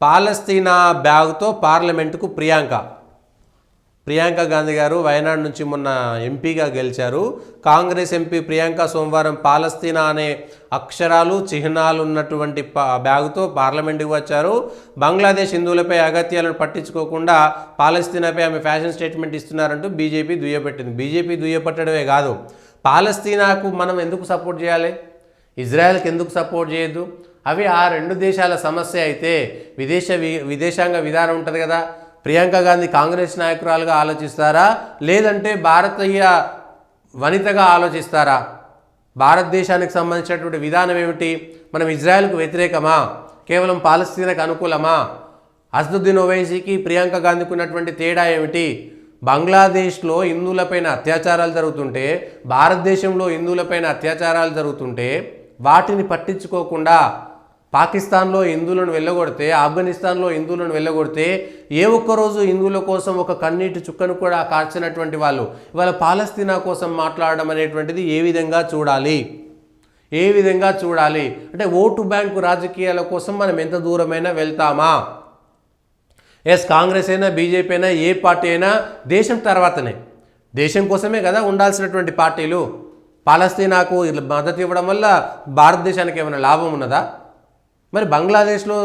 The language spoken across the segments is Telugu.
పాలస్తీనా బ్యాగ్తో పార్లమెంటుకు ప్రియాంక గాంధీ గారు వయనాడ్ నుంచి మొన్న ఎంపీగా గెలిచారు. కాంగ్రెస్ ఎంపీ ప్రియాంక సోమవారం పాలస్తీనా అనే అక్షరాలు చిహ్నాలు ఉన్నటువంటి బ్యాగుతో పార్లమెంటుకు వచ్చారు. బంగ్లాదేశ్ హిందువులపై అగత్యాలను పట్టించుకోకుండా పాలస్తీనాపై ఆమె ఫ్యాషన్ స్టేట్మెంట్ ఇస్తున్నారంటూ బీజేపీ దుయ్యబట్టింది. బీజేపీ దుయ్యబట్టడమే కాదు, పాలస్తీనాకు మనం ఎందుకు సపోర్ట్ చేయాలి, ఇజ్రాయెల్కి ఎందుకు సపోర్ట్ చేయొద్దు? అవి ఆ రెండు దేశాల సమస్య అయితే విదేశాంగ విధానం ఉంటుంది కదా. ప్రియాంక గాంధీ కాంగ్రెస్ నాయకురాలుగా ఆలోచిస్తారా, లేదంటే భారతీయ వనితగా ఆలోచిస్తారా? భారతదేశానికి సంబంధించినటువంటి విధానం ఏమిటి? మనం ఇజ్రాయెల్కు వ్యతిరేకమా, కేవలం పాలస్తీనాకు అనుకూలమా? అసదుద్దీన్ ఓవైసీకి ప్రియాంక గాంధీకి ఉన్నటువంటి తేడా ఏమిటి? బంగ్లాదేశ్లో హిందువులపైన అత్యాచారాలు జరుగుతుంటే, భారతదేశంలో హిందువులపైన అత్యాచారాలు జరుగుతుంటే వాటిని పట్టించుకోకుండా పాకిస్తాన్లో హిందువులను వెళ్ళగొడితే, ఆఫ్ఘనిస్తాన్లో హిందువులను వెళ్ళగొడితే ఏ ఒక్కరోజు హిందువుల కోసం ఒక కన్నీటి చుక్కను కూడా కార్చినటువంటి వాళ్ళు ఇవాళ పాలస్తీనా కోసం మాట్లాడడం అనేటువంటిది ఏ విధంగా చూడాలి? అంటే ఓటు బ్యాంకు రాజకీయాల కోసం మనం ఎంత దూరమైనా వెళ్తామా? కాంగ్రెస్ అయినా బీజేపీ అయినా ఏ పార్టీ అయినా దేశం తర్వాతనే, దేశం కోసమే కదా ఉండాల్సినటువంటి పార్టీలు. పాలస్తీనాకు మద్దతు ఇవ్వడం వల్ల భారతదేశానికి ఏమైనా లాభం ఉన్నదా? మరి బంగ్లాదేశ్లో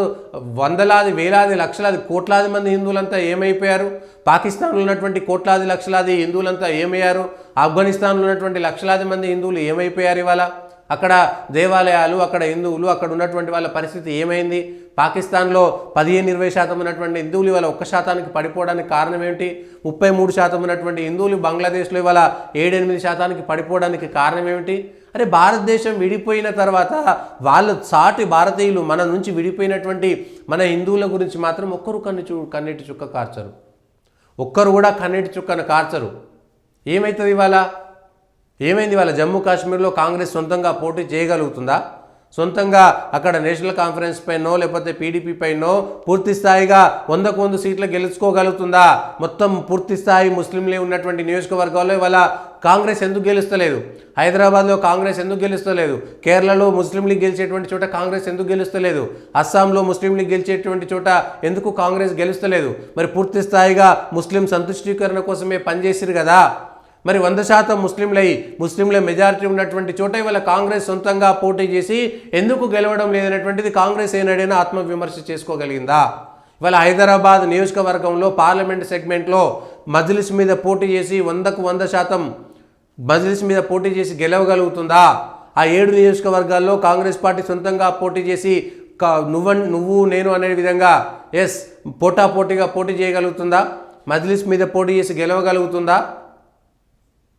వందలాది వేలాది లక్షలాది కోట్లాది మంది హిందువులంతా ఏమైపోయారు? పాకిస్తాన్లో ఉన్నటువంటి కోట్లాది లక్షలాది హిందువులంతా ఏమయ్యారు? ఆఫ్ఘనిస్తాన్లో ఉన్నటువంటి లక్షలాది మంది హిందువులు ఏమైపోయారు? ఇవాళ అక్కడ దేవాలయాలు, అక్కడ హిందువులు, అక్కడ ఉన్నటువంటి వాళ్ళ పరిస్థితి ఏమైంది? పాకిస్తాన్లో 15-20% ఉన్నటువంటి హిందువులు ఇవాళ 1% పడిపోవడానికి కారణం ఏమిటి? 33% ఉన్నటువంటి హిందువులు బంగ్లాదేశ్లో ఇవాళ 7-8% పడిపోవడానికి కారణం ఏమిటి? అరే, భారతదేశం విడిపోయిన తర్వాత వాళ్ళు సాటి భారతీయులు మన నుంచి విడిపోయినటువంటి మన హిందువుల గురించి మాత్రం ఒక్కరు కన్నీటి చుక్క కార్చరు, ఒక్కరు కూడా కన్నీటి చుక్కను కార్చరు. ఏమవుతుంది ఇవాళ? ఏమైంది? ఇవాళ జమ్మూ కాశ్మీర్లో కాంగ్రెస్ సొంతంగా పోటీ చేయగలుగుతుందా? సొంతంగా అక్కడ నేషనల్ కాన్ఫరెన్స్ పైనో లేకపోతే పీడీపీ పైనో పూర్తి స్థాయిగా 100 సీట్లు గెలుచుకోగలుగుతుందా? మొత్తం పూర్తి స్థాయి ముస్లింలే ఉన్నటువంటి నియోజకవర్గాల్లో ఇవాళ కాంగ్రెస్ ఎందుకు గెలుస్తలేదు? హైదరాబాద్లో కాంగ్రెస్ ఎందుకు గెలుస్తలేదు? కేరళలో ముస్లిం లీగ్ గెలిచేటువంటి చోట కాంగ్రెస్ ఎందుకు గెలుస్తలేదు? అస్సాంలో ముస్లిం లీగ్ గెలిచేటువంటి చోట ఎందుకు కాంగ్రెస్ గెలుస్తలేదు? మరి పూర్తి స్థాయిగా ముస్లిం సంతుష్టీకరణ కోసమే పనిచేసిరు కదా. మరి 100% ముస్లింల మెజారిటీ ఉన్నటువంటి చోట ఇవాళ కాంగ్రెస్ సొంతంగా పోటీ చేసి ఎందుకు గెలవడం లేదనేటువంటిది కాంగ్రెస్ ఏనాడైనా ఆత్మవిమర్శ చేసుకోగలిగిందా? ఇవాళ హైదరాబాద్ నియోజకవర్గంలో పార్లమెంట్ సెగ్మెంట్లో మజ్లిస్ మీద పోటీ చేసి 100% మజ్లిస్ మీద పోటీ చేసి గెలవగలుగుతుందా? ఆ 7 నియోజకవర్గాల్లో కాంగ్రెస్ పార్టీ సొంతంగా పోటీ చేసి నువ్వు నేను అనే విధంగా పోటాపోటీగా పోటీ చేయగలుగుతుందా? మజ్లిస్ మీద పోటీ చేసి గెలవగలుగుతుందా?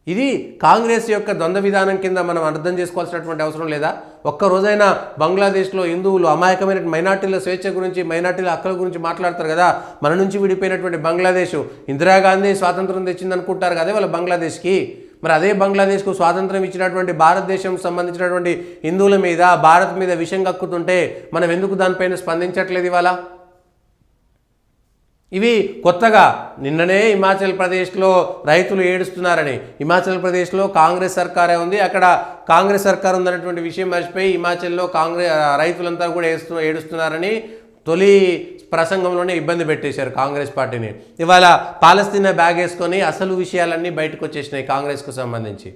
ఇది కాంగ్రెస్ యొక్క ద్వంద్వ విధానం కింద మనం అర్థం చేసుకోవాల్సినటువంటి అవసరం లేదా? ఒక్కరోజైనా బంగ్లాదేశ్లో హిందువులు అమాయకమైన మైనార్టీల స్వేచ్ఛ గురించి, మైనార్టీల హక్కుల గురించి మాట్లాడతారు కదా. మన నుంచి విడిపోయినటువంటి బంగ్లాదేశ్ ఇందిరాగాంధీ స్వాతంత్రం తెచ్చిందనుకుంటారు కదా వాళ్ళ బంగ్లాదేశ్కి. మరి అదే బంగ్లాదేశ్కు స్వాతంత్రం ఇచ్చినటువంటి భారతదేశం సంబంధించినటువంటి హిందువుల మీద, భారత్ మీద విషం కక్కుతుంటే మనం ఎందుకు దానిపైన స్పందించట్లేదు ఇవాళ? ఇవి కొత్తగా నిన్ననే హిమాచల్ ప్రదేశ్లో రైతులు ఏడుస్తున్నారని, హిమాచల్ ప్రదేశ్లో కాంగ్రెస్ సర్కారే ఉంది, అక్కడ కాంగ్రెస్ సర్కార్ ఉందన్నటువంటి విషయం మర్చిపోయి హిమాచల్లో రైతులంతా కూడా ఏడుస్తున్నారని తొలి ప్రసంగంలోనే ఇబ్బంది పెట్టేశారు కాంగ్రెస్ పార్టీని. ఇవాళ పాలస్తీనా బ్యాగ్ వేసుకొని అసలు విషయాలన్నీ బయటకు వచ్చేసినాయి కాంగ్రెస్కు సంబంధించి.